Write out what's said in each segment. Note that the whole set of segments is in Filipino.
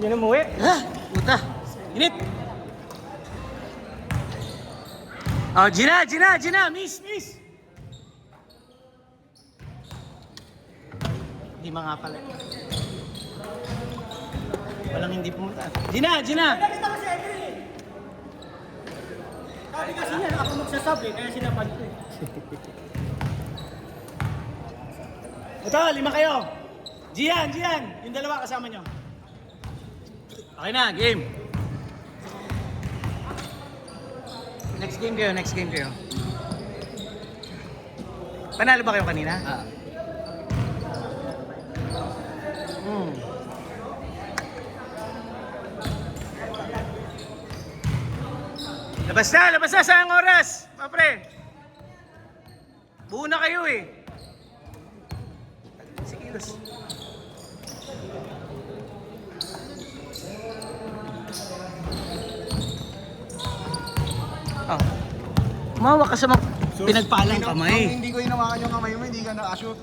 Hindi na umuwi. Ha? Puta. Init. Oh, Gina. Miss. Hindi mga pala. Walang hindi pumunta. Gina. Nakita ko si Edwin eh. Sabi kasi niya, ako magsasabi, kaya sinapan ko eh. Ito, 5 kayo. Gian. Yung dalawa kasama nyo. Okay na, game. Next game kayo. Panalo ba kayo kanina? Labas na, sayang oras. Papre. Buo na kayo eh. Sikilos. Oh. Umawa ka sa pinagpalang kamay. Hindi ko hinawakan yung kamay mo, hindi ka nakashoot.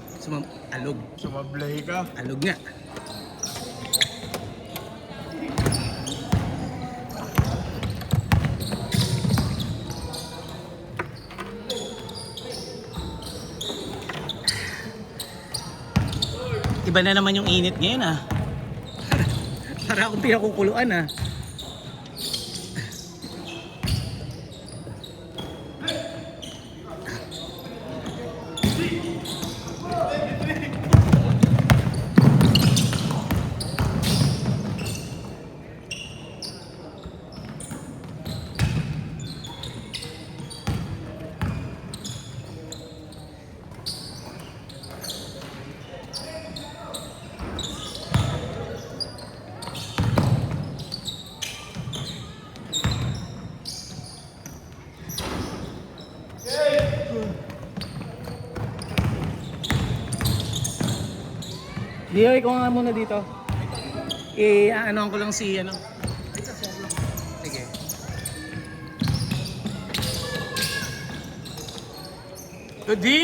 Alog. Sumablay ka. Alog nga. Iba na naman yung init ngayon ah. Para akong pinakukuluan ah. Dio, ikaw nga muna dito. Ano ko lang si ano. Sige. Tudi!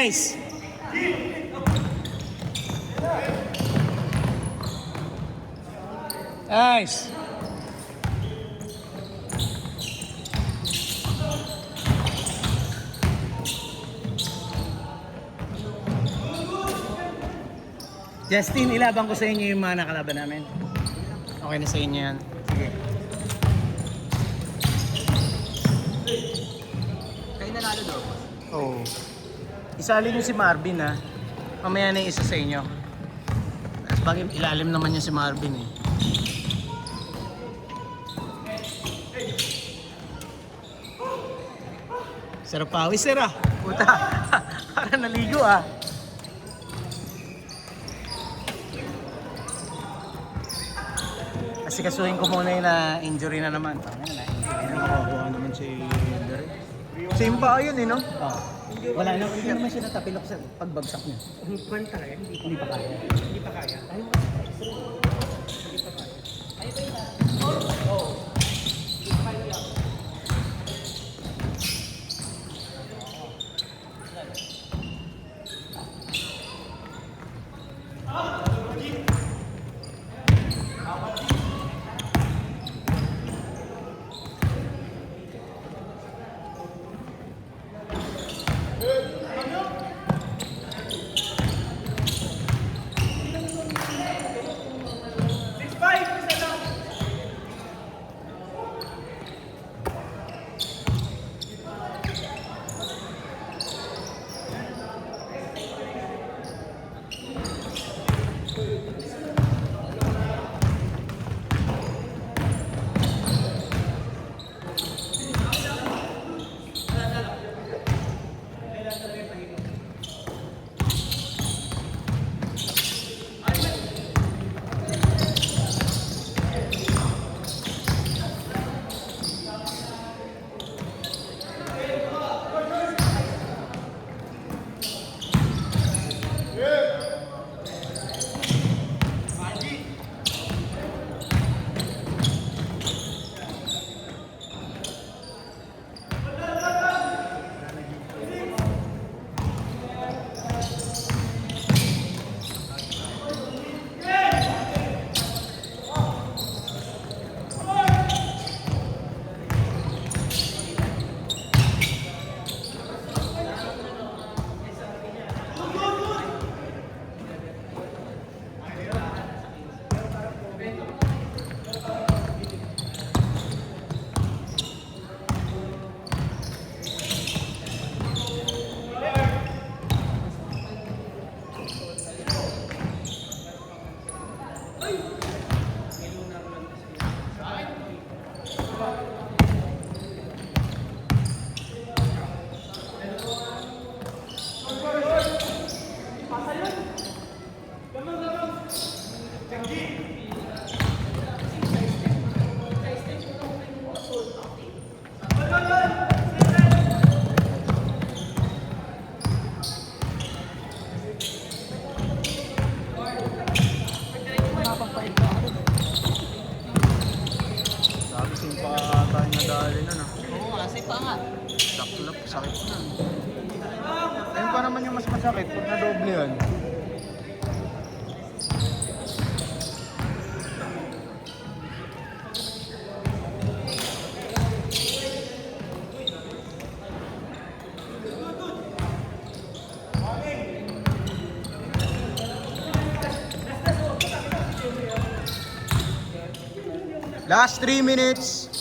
Nice! Nice! Justin, ilaban ko sa inyo yung mga nakalaban namin. Okay na sa inyo yan. Sige. Kayo nanalo daw. Oo. Isali nyo si Marvin ha. Mamaya na yung isa sa inyo. Tapos bagay ilalim naman niya si Marvin eh. Sarap pawis sir ah. Puta. Para naligo ah. Kasi kasuhin ko muna yung na-injury na naman. Nakakuha naman si Derek. Same pa yun eh, no? Oh. Wala na, hindi naman siya natapilok sa pagbagsak niya. Kwenta kaya, Hindi pa kaya. hindi pa kaya. nadali nun ah. Oo, kasi pa nga. Saklap, sakit na. Ayun pa naman yung mas masakit pag nadoble yan. Last 3 minutes.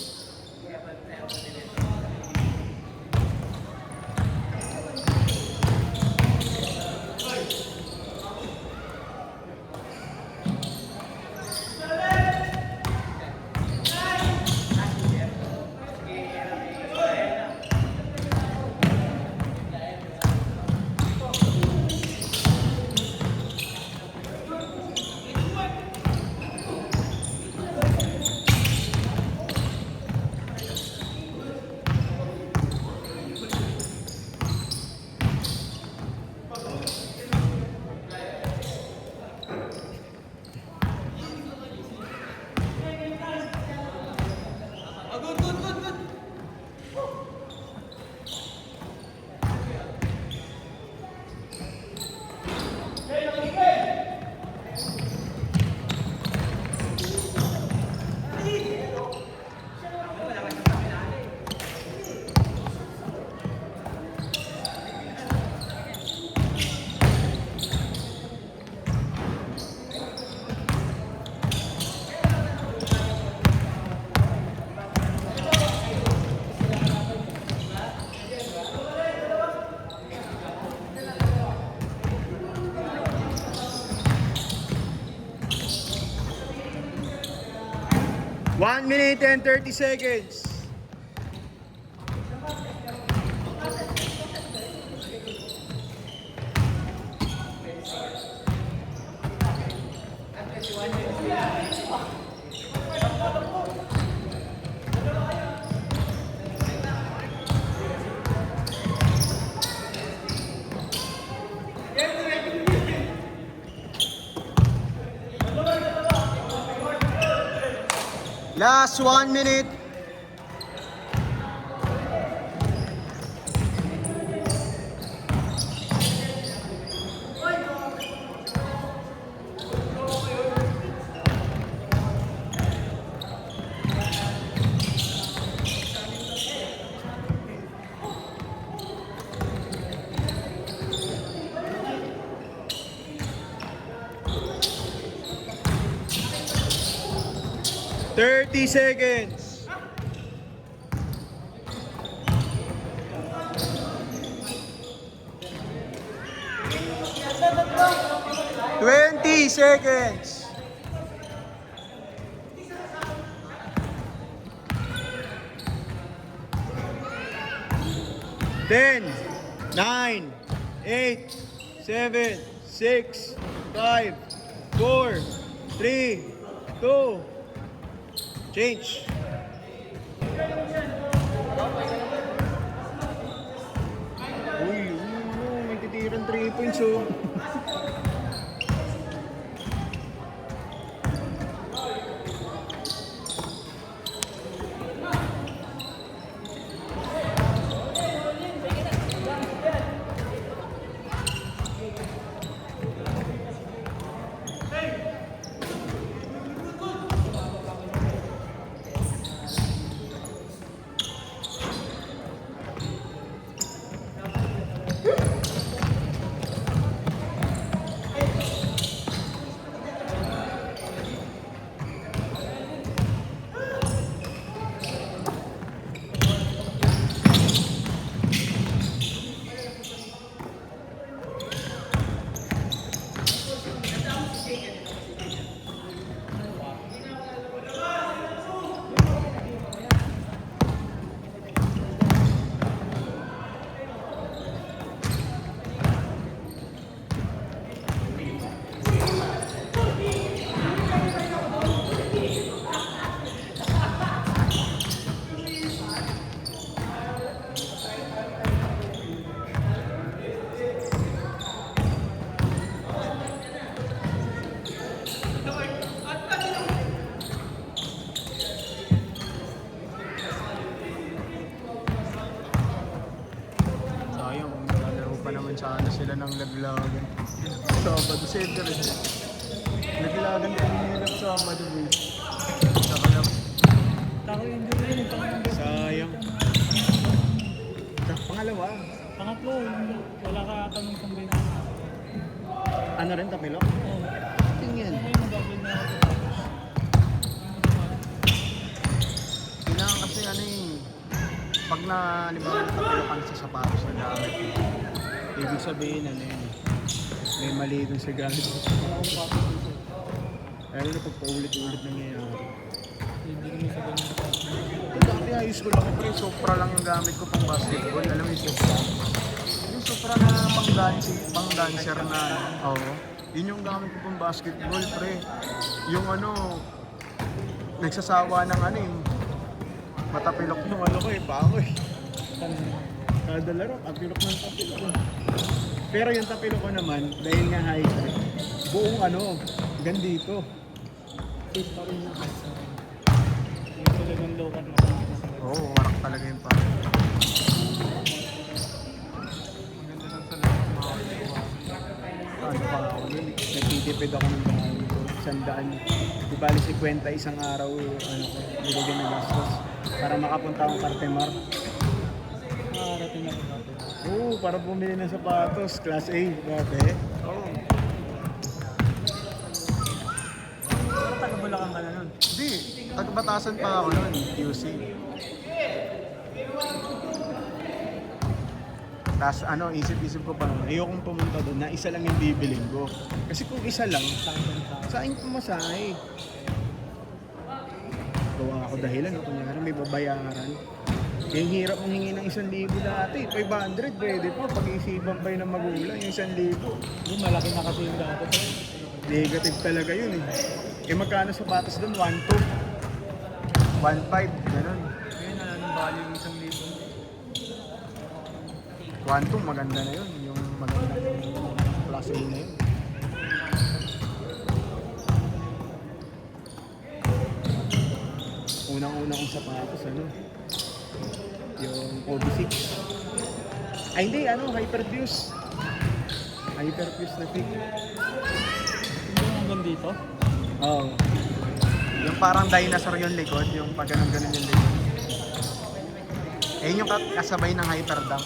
One minute and 30 seconds. Last 1 minute. Thirty seconds. 20 seconds. 10, 9, 8, 7, 6, 5, 4, 3, 2, change. Uy, may titirang 3 points oh. sila ng laglagan. Sabado, center eh. Laglagan kami nilap Sabado eh. Saka lang. Tako yung hindi rin. Sayang. Pangalawa. Pangatlo, wala ka tanong kung Ano rin, tapilok? Oo. Tingin. Ano yung mag-upload na ako? Kailangan kasi ano eh. Pag na, halimbawa, natapilokan sa sapatos na gamit. Ibig sabihin ano yun. May mali dun sa gamit. Lalo na pag paulit-ulit nangyayari. Hindi naman sa ganun. Dati ayos ko lang pre, Supra lang yung gamit ko pang basketball. Alam mo yung Supra? Yung Supra na pang dancer na oo. Yun yung gamit ko pang basketball pre. Yung ano, nagsasawa ng ano yung matapilok yung ano ko eh, pako eh. Kada laro, tapilok ng tapilok ko. Pero yung tapilok ko naman, dahil nga high tech, buong ano, hanggang dito. Fit pa rin na kasi. Yung talagang low cut na Oo, warak talaga yung pako. Maganda lang sa lahat mga kagawa. Ano pa ako yun, nagtitipid ako ng bahay ko. 100. Di bali 50 isang araw, ano ko, nilagyan na gastos. Para makapunta akong Cartemar. nakarating na ko dati. Oo, para bumili ng sapatos, class A, dati. Oo. Pero taga-Bulacan ka na nun. Hindi, tagbatasan pa ako noon, QC. Tapos ano, isip-isip ko pa naman, ayokong pumunta doon na isa lang yung bibilin ko. Kasi kung isa lang, saan pumasahe? Gawa ako dahilan, no? Kunyari may babayaran. Yung hirap mong hingi ng 1,000 dati, 500 pwede po. Pag-iisipan pa yun ng magulang, yung 1,000. Yung malaki na kasi yung dati. Negative talaga yun eh. Eh magkano sapatos doon? 1,200. 1,500, ganun. Ngayon na anong value yung 1,000? 1,200, maganda na yun. Yung maganda yung class A na yun. Unang-unang kong sapatos, ano? Yung Kobe 6. Ay hindi, ano? Hyperfuse. Hyperfuse na pig. Hindi yung hanggang dito? Oo. Yung parang dinosaur yung likod, yung pag ganun-ganun yung likod. Eh yung kasabay ng hyperdunk.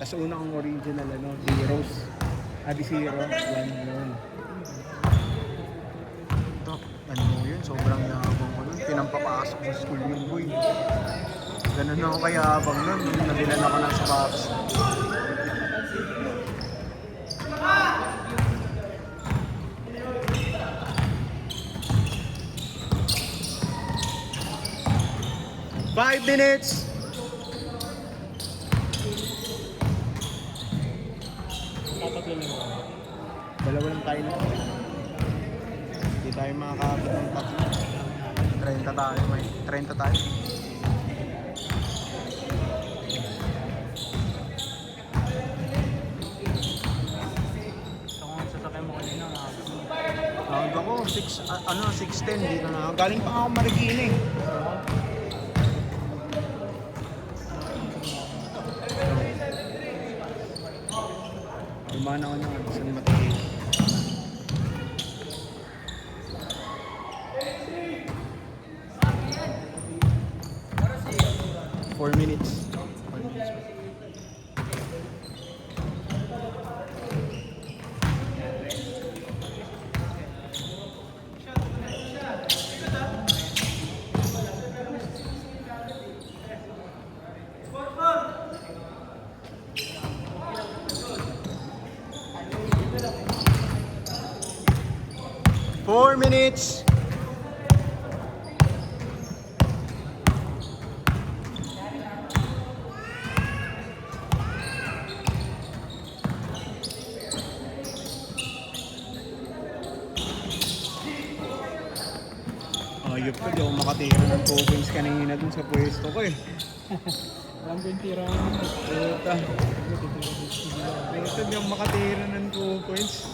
Tapos unang original, ano, Zeros. Di Zero. Yan yun. Ito, ano yun, sobrang yabang ko nun. Pinampapasok sa school yun, boy. Ganun ako kayabang nun. Nabilan ako ng sapatos. Five minutes! Tatapin lang. Dalawa lang tayo na. Hindi tayo makakabot ng tatlo. 30 tayo, may 30 tayo. Ito kung sasakay mo kanina nga. Hanggang ko, 6:10 dito na ako. Galing pa nga ako Marikina eh. Umana ako na, gusto ni Mateo. Four minutes. 4 minutes pa. Four minutes. Ayop ko, di ako makatira ng 2 points kanina dun sa pwesto ko eh. Walang bintira mo. Puta. Ito, di ako makatira ng 2 points.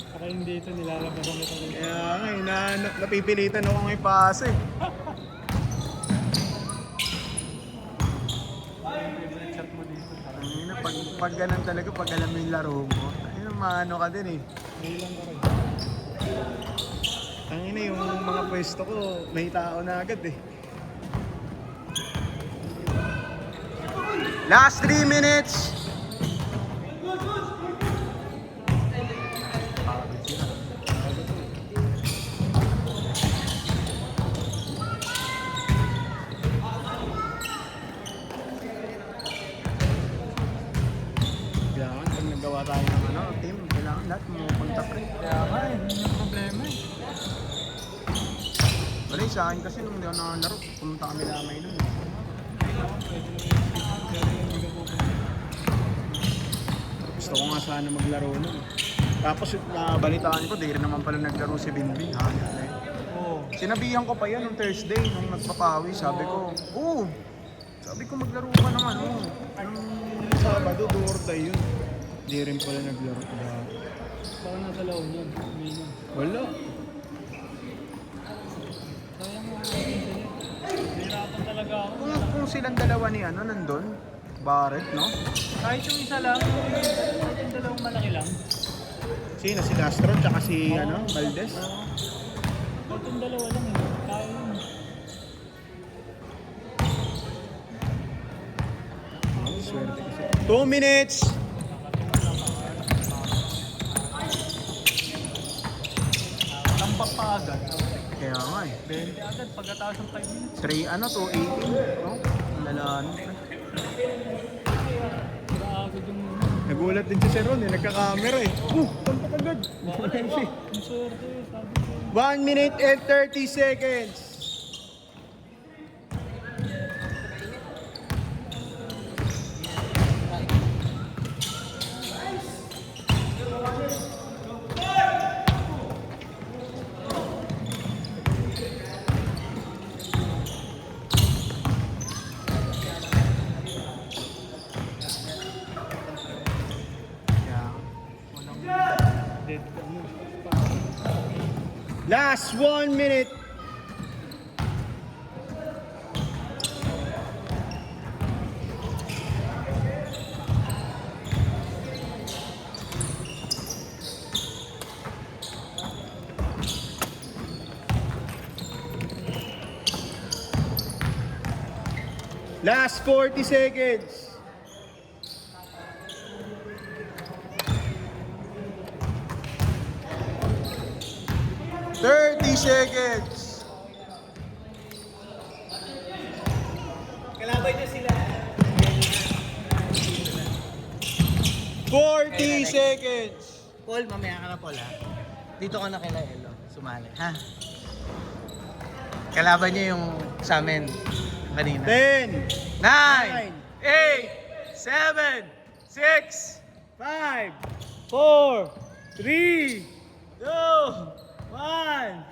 Saka hindi ito nilalabas ang ito. Kaya nga, napipilitan ako ng ipasa eh. pag ganun talaga, pag alam mo yung laro mo, ayun, maano ka din eh. Ilan ka rin. Tangina yung mga pwesto ko, may tao na agad eh. Last 3 minutes! Kailangan pag nagawa tayo ng team, kailangan lahat pumunta pre. Kaya nga eh, yun yung problema eh. Wala sa akin kasi nung hindi ako nakalaro, pumunta kami lamay nun. Gusto ko nga sana maglaro nun. Tapos nabalitaan ko, di rin naman pala naglaro si Binbin. Oo. Sinabihan ko pa yan nung Thursday, nung nagpapawi. Sabi ko, sabi ko maglaro ka ng ng Sabado, do or die yun. Di rin pala naglaro. Baka nasa loob yun. Uminom. Wala. Sayang mo. Hirapan talaga ako. Kung silang dalawa ni nandun, Barrett, no? Kahit yung isa lang, kahit yung dalawang malaki lang. Sino? Si Castro, tsaka si Valdez? Kahit yung dalawa lang eh. Kaya yun. Swerte kasi. 2 minutes! Tambak pa agad. Kaya nga eh. 20 agad pagkatapos ng 5 minutes. 218, no? Ang lalaan. Grabe yung Nagulat din si Seron eh, nagka-camera eh. Tampak agad. ang swerte eh. Sabi ko. 1 minute and 30 seconds. Dead ka mo. Last 1 minute. Last 40 seconds. Seconds. Kalabay niya sila. 40 seconds. Paul, mamaya ka na Paul ha. Dito ka na kila Elo, sumali ha. Kalaban niya yung sa amin kanina. 10, 9, 8, 7, 6, 5, 4, 3, 2, 1.